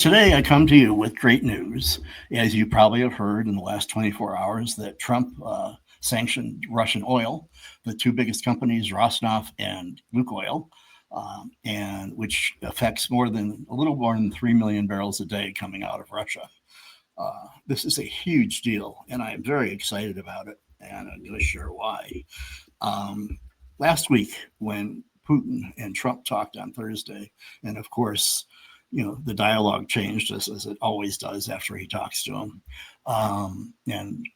Today, I come to you with great news. As you probably have heard in the last 24 hours, that Trump sanctioned Russian oil, the two biggest companies, Rosneft and Lukoil, and which affects a little more than 3 million barrels a day coming out of Russia. This is a huge deal, and I am very excited about it, and I'm going to share why. Last week, when Putin and Trump talked on Thursday, and of course, the dialogue changed as it always does after he talks to him. And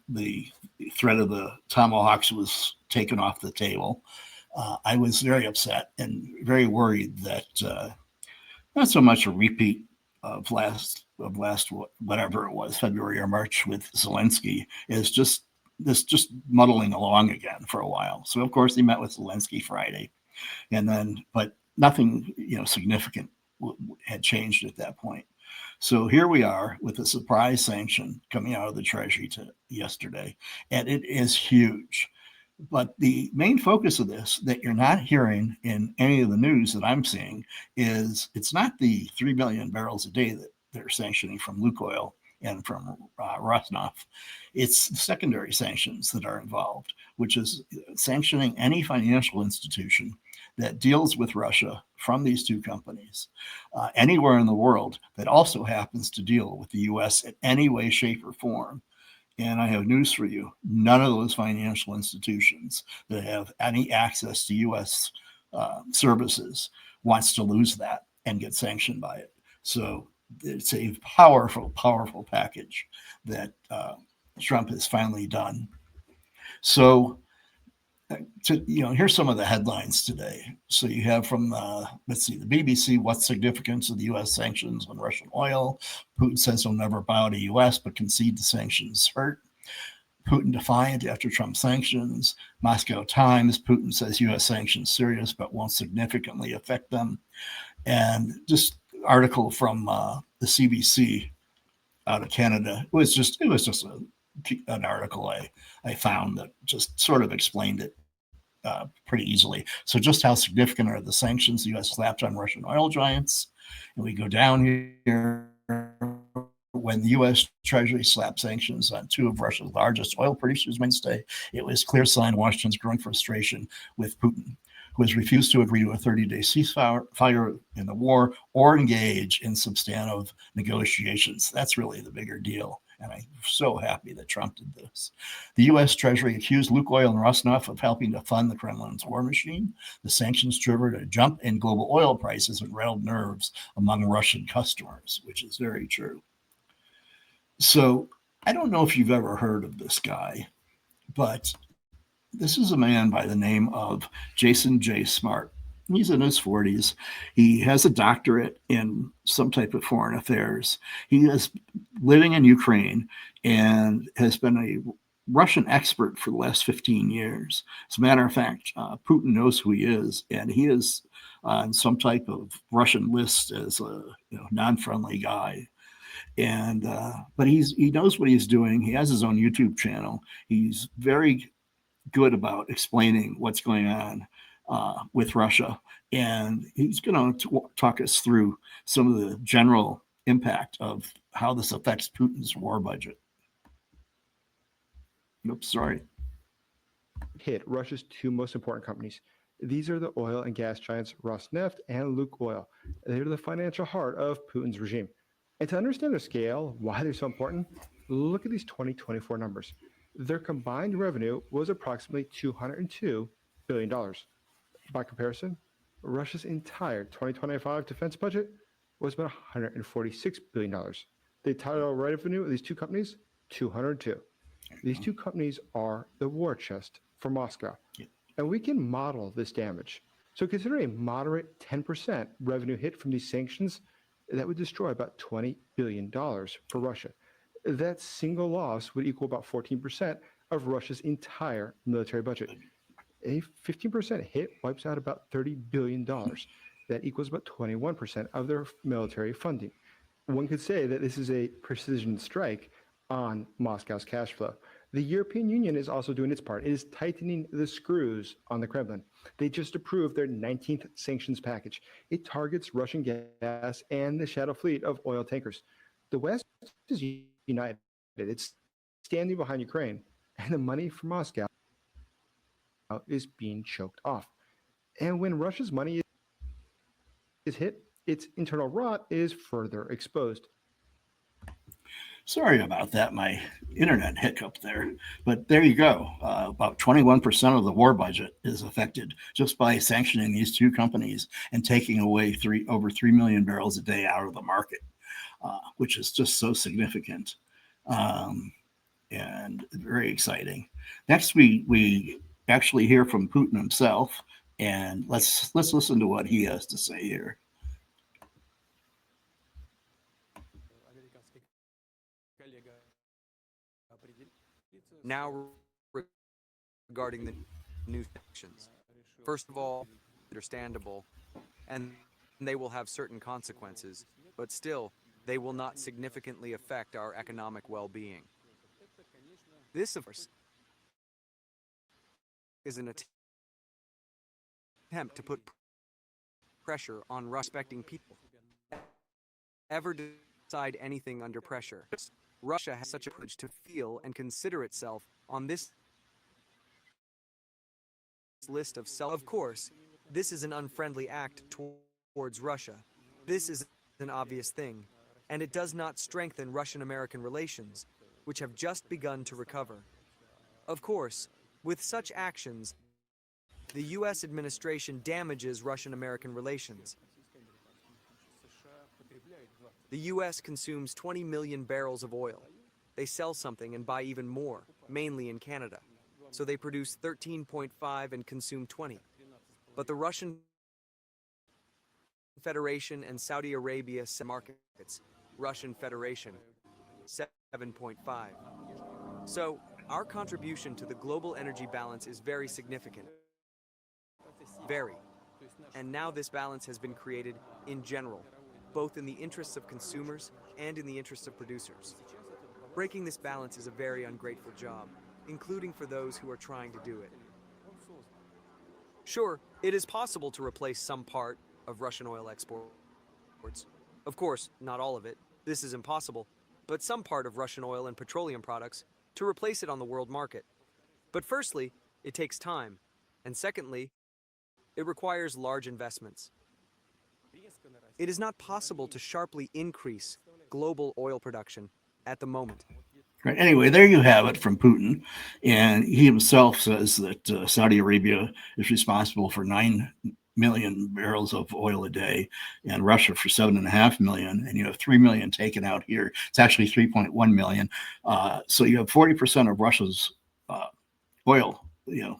the threat of the Tomahawks was taken off the table. I was very upset and very worried that not so much a repeat of last whatever it was, February or March with Zelenskyy, is just muddling along again for a while. So of course he met with Zelenskyy Friday, but nothing significant had changed at that point. So here we are with a surprise sanction coming out of the Treasury yesterday, and it is huge. But the main focus of this that you're not hearing in any of the news that I'm seeing is it's not the 3 million barrels a day that they're sanctioning from Lukoil and from Rosneft. It's the secondary sanctions that are involved, which is sanctioning any financial institution that deals with Russia from these two companies anywhere in the world that also happens to deal with the U.S. in any way, shape, or form. And I have news for you. None of those financial institutions that have any access to U.S. Services wants to lose that and get sanctioned by it. So it's a powerful, powerful package that Trump has finally done. So, here's some of the headlines today. So you have from, the BBC, what's significance of the U.S. sanctions on Russian oil? Putin says he'll never bow to U.S., but concede the sanctions hurt. Putin defiant after Trump sanctions. Moscow Times, Putin says U.S. sanctions serious, but won't significantly affect them. And just article from the CBC out of Canada. It was just an article I found that just sort of explained it pretty easily. So just how significant are the sanctions the U.S. slapped on Russian oil giants? And we go down here. When the U.S. Treasury slapped sanctions on two of Russia's largest oil producers Wednesday, it was clear sign of Washington's growing frustration with Putin, who has refused to agree to a 30-day ceasefire in the war or engage in substantive negotiations. That's really the bigger deal. And I'm so happy that Trump did this. The U.S. Treasury accused Lukoil and Rosneft of helping to fund the Kremlin's war machine. The sanctions triggered a jump in global oil prices and rattled nerves among Russian customers, which is very true. So I don't know if you've ever heard of this guy, but this is a man by the name of Jason J. Smart. He's in his 40s. He has a doctorate in some type of foreign affairs. He is living in Ukraine and has been a Russian expert for the last 15 years. As a matter of fact, Putin knows who he is, and he is on some type of Russian list as a non-friendly guy. And but he knows what he's doing. He has his own YouTube channel. He's very good about explaining what's going on with Russia. And he's going to talk us through some of the general impact of how this affects Putin's war budget. Oops, sorry. Hit Russia's two most important companies. These are the oil and gas giants Rosneft and Lukoil. They're the financial heart of Putin's regime. And to understand their scale, why they're so important, look at these 2024 numbers. Their combined revenue was approximately $202 billion. By comparison, Russia's entire 2025 defense budget was about $146 billion. The total revenue of these two companies, 202. These two companies are the war chest for Moscow. Yeah. And we can model this damage. So consider a moderate 10% revenue hit from these sanctions that would destroy about $20 billion for Russia. That single loss would equal about 14% of Russia's entire military budget. A 15% hit wipes out about $30 billion. That equals about 21% of their military funding. One could say that this is a precision strike on Moscow's cash flow. The European Union is also doing its part. It is tightening the screws on the Kremlin. They just approved their 19th sanctions package. It targets Russian gas and the shadow fleet of oil tankers. The West is united. It's standing behind Ukraine, and the money from Moscow is being choked off. And when Russia's money is hit, its internal rot is further exposed. Sorry about that, my internet hiccup there. But there you go. About 21% of the war budget is affected just by sanctioning these two companies and taking away over 3 million barrels a day out of the market, which is just so significant and very exciting. Next, we actually hear from Putin himself, and let's listen to what he has to say here. Now, regarding the new sanctions, first of all, understandable, and they will have certain consequences, but still, they will not significantly affect our economic well-being. This, of course, is an attempt to put pressure on respecting people. Ever decide anything under pressure? Russia has such a privilege to feel and consider itself on this list of self. Of course, this is an unfriendly act towards Russia. This is an obvious thing, and it does not strengthen Russian-American relations, which have just begun to recover. Of course, with such actions, the U.S. administration damages Russian-American relations. The U.S. consumes 20 million barrels of oil. They sell something and buy even more, mainly in Canada. So they produce 13.5 and consume 20. But the Russian Federation and Saudi Arabia markets, Russian Federation, 7.5. So our contribution to the global energy balance is very significant. Very. And now this balance has been created in general, both in the interests of consumers and in the interests of producers. Breaking this balance is a very ungrateful job, including for those who are trying to do it. Sure, it is possible to replace some part of Russian oil exports. Of course, not all of it. This is impossible. But some part of Russian oil and petroleum products to replace it on the world market. But firstly, it takes time. And secondly, it requires large investments. It is not possible to sharply increase global oil production at the moment. Right. Anyway, there you have it from Putin. And he himself says that Saudi Arabia is responsible for 9 million barrels of oil a day and Russia for 7.5 million. And you have 3 million taken out here. It's actually 3.1 million. So you have 40% of Russia's oil,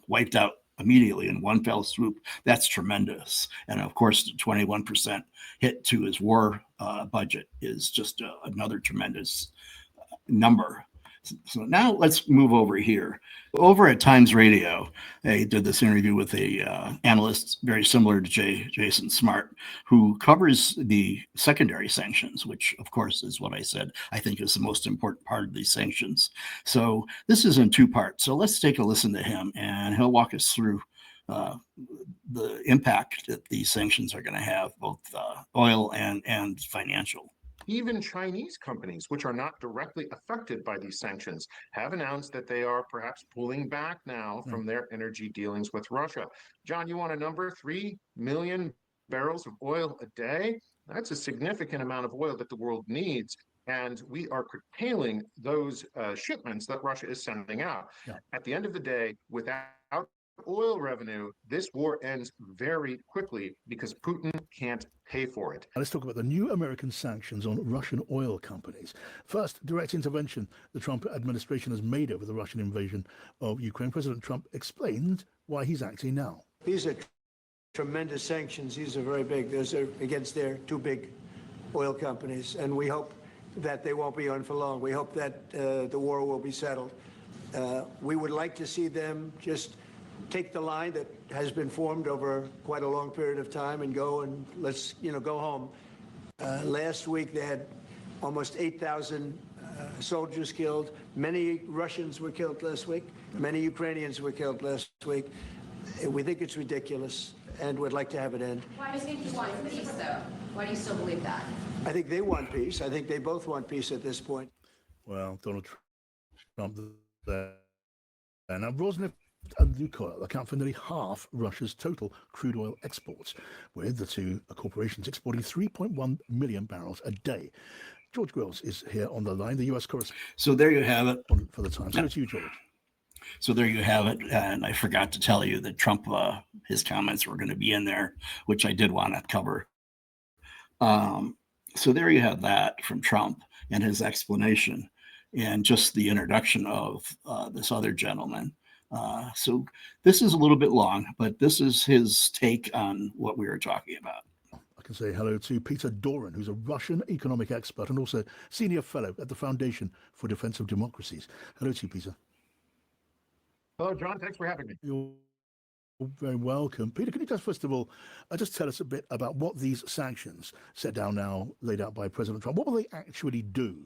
wiped out immediately in one fell swoop. That's tremendous. And of course, the 21% hit to his war budget is just another tremendous number. So now let's move over here. Over at Times Radio, they did this interview with a analyst very similar to Jason Smart, who covers the secondary sanctions, which of course is what I said I think is the most important part of these sanctions. So this is in two parts. So let's take a listen to him, and he'll walk us through the impact that these sanctions are going to have, both oil and financial. Even Chinese companies, which are not directly affected by these sanctions, have announced that they are perhaps pulling back now from their energy dealings with Russia. John, you want a number? 3 million barrels of oil a day? That's a significant amount of oil that the world needs. And we are curtailing those shipments that Russia is sending out. Yeah. At the end of the day, without oil revenue, this war ends very quickly because Putin can't pay for it. Let's talk about the new American sanctions on Russian oil companies. First, direct intervention the Trump administration has made over the Russian invasion of Ukraine. President Trump explained why he's acting now. These are tremendous sanctions. These are very big. Those are against their two big oil companies, and we hope that they won't be on for long. We hope that the war will be settled. We would like to see them just take the line that has been formed over quite a long period of time and go and let's go home. Last week they had almost 8,000 soldiers killed. Many Russians were killed last week. Many Ukrainians were killed last week. We think it's ridiculous, and would like to have it end. Why do you think he wants peace, though? Why do you still believe that? I think they want peace. I think they both want peace at this point. Well, Donald Trump there. Now, Rosneft and Lukoil account for nearly half Russia's total crude oil exports, with the two corporations exporting 3.1 million barrels a day. George Grills is here on the line, the U.S. correspondent So there you have it. for the Times. So to you, George. So there you have it. And I forgot to tell you that Trump, his comments were going to be in there, which I did want to cover. So there you have that from Trump and his explanation and just the introduction of this other gentleman. So this is a little bit long, but this is his take on what we were talking about. I can say hello to Peter Doran, who's a Russian economic expert and also senior fellow at the Foundation for Defense of Democracies. Hello to you, Peter. Hello, John. Thanks for having me. You're very welcome. Peter, can you just first of all just tell us a bit about what these sanctions set down now, laid out by President Trump, what will they actually do?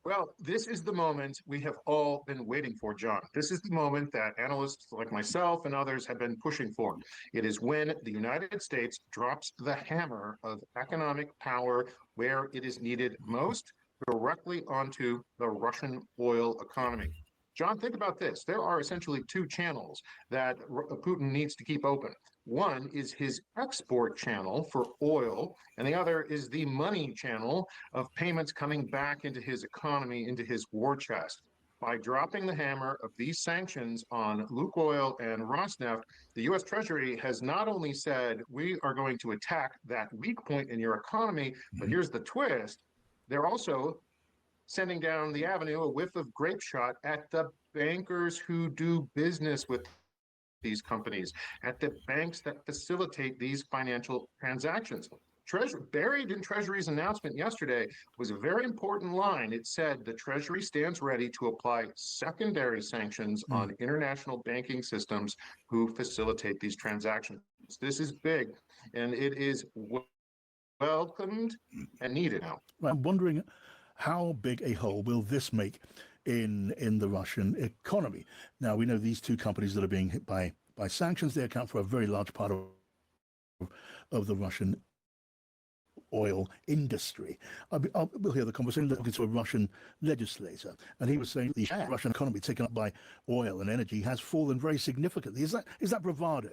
Well, this is the moment we have all been waiting for, John. This is the moment that analysts like myself and others have been pushing for. It is when the United States drops the hammer of economic power where it is needed most, directly onto the Russian oil economy. John, think about this. There are essentially two channels that Putin needs to keep open. One is his export channel for oil, and the other is the money channel of payments coming back into his economy, into his war chest. By dropping the hammer of these sanctions on Lukoil and Rosneft, the U.S. Treasury has not only said, we are going to attack that weak point in your economy, but here's the twist. They're also sending down the avenue, a whiff of grape shot at the bankers who do business with these companies, at the banks that facilitate these financial transactions. Buried in Treasury's announcement yesterday was a very important line. It said the Treasury stands ready to apply secondary sanctions on international banking systems who facilitate these transactions. This is big, and it is welcomed and needed now. I'm wondering, how big a hole will this make in the Russian economy? Now, we know these two companies that are being hit by sanctions, they account for a very large part of the Russian oil industry. We'll hear the conversation talking to a Russian legislator, and he was saying the Russian economy taken up by oil and energy has fallen very significantly. Is that bravado?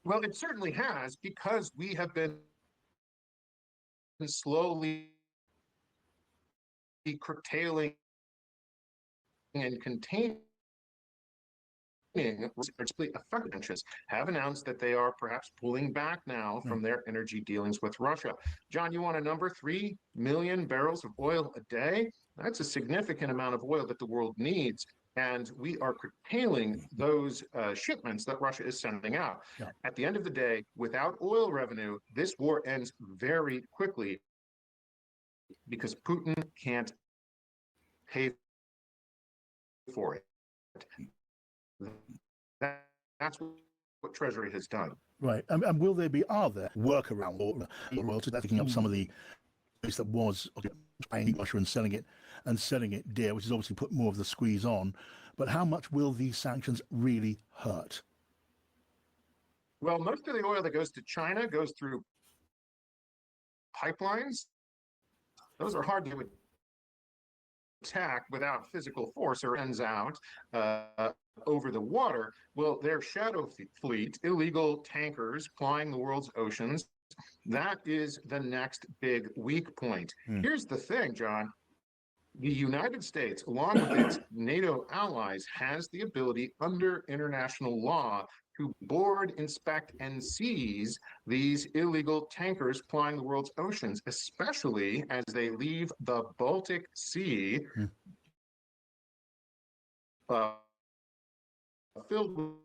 Well, it certainly has, because we have been slowly curtailing and containing affected nations have announced that they are perhaps pulling back now from their energy dealings with Russia. John, you want a number? 3 million barrels of oil a day? That's a significant amount of oil that the world needs. And we are curtailing those shipments that Russia is sending out. Yeah. At the end of the day, without oil revenue, this war ends very quickly because Putin can't pay for it. That's what Treasury has done. Right. And are there workarounds or picking up some of the place that was buying Russia and selling it dear, which has obviously put more of the squeeze on. But how much will these sanctions really hurt? Well, most of the oil that goes to China goes through pipelines. Those are hard to attack without physical force, or ends out over the water. Well, their shadow fleet, illegal tankers plying the world's oceans, that is the next big weak point. Here's the thing, John. The United States, along with its NATO allies, has the ability under international law to board, inspect, and seize these illegal tankers plying the world's oceans, especially as they leave the Baltic Sea filled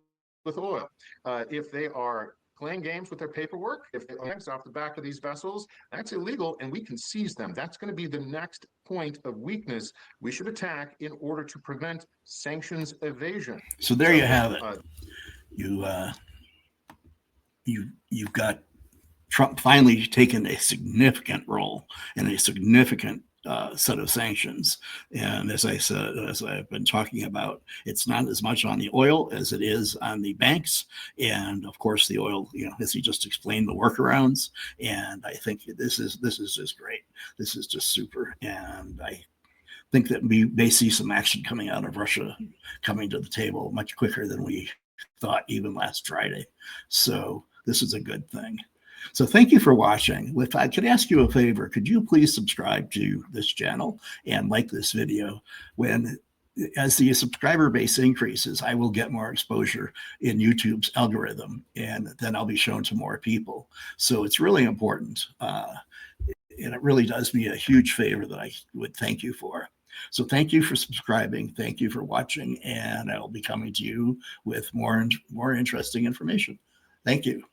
with oil. If they are playing games with their paperwork, if they are off the back of these vessels, that's illegal, and we can seize them. That's going to be the next point of weakness we should attack in order to prevent sanctions evasion. So you have it. You've got Trump finally taken a significant role in a significant set of sanctions. And as I said, as I've been talking about, it's not as much on the oil as it is on the banks. And of course, the oil, as he just explained, the workarounds. And I think this is just great. This is just super. And I think that we may see some action coming out of Russia coming to the table much quicker than we thought even last Friday. So this is a good thing. So thank you for watching. If I could ask you a favor, could you please subscribe to this channel and like this video? As the subscriber base increases, I will get more exposure in YouTube's algorithm, and then I'll be shown to more people. So it's really important. And it really does me a huge favor that I would thank you for. So thank you for subscribing. Thank you for watching. And I'll be coming to you with more interesting information. Thank you.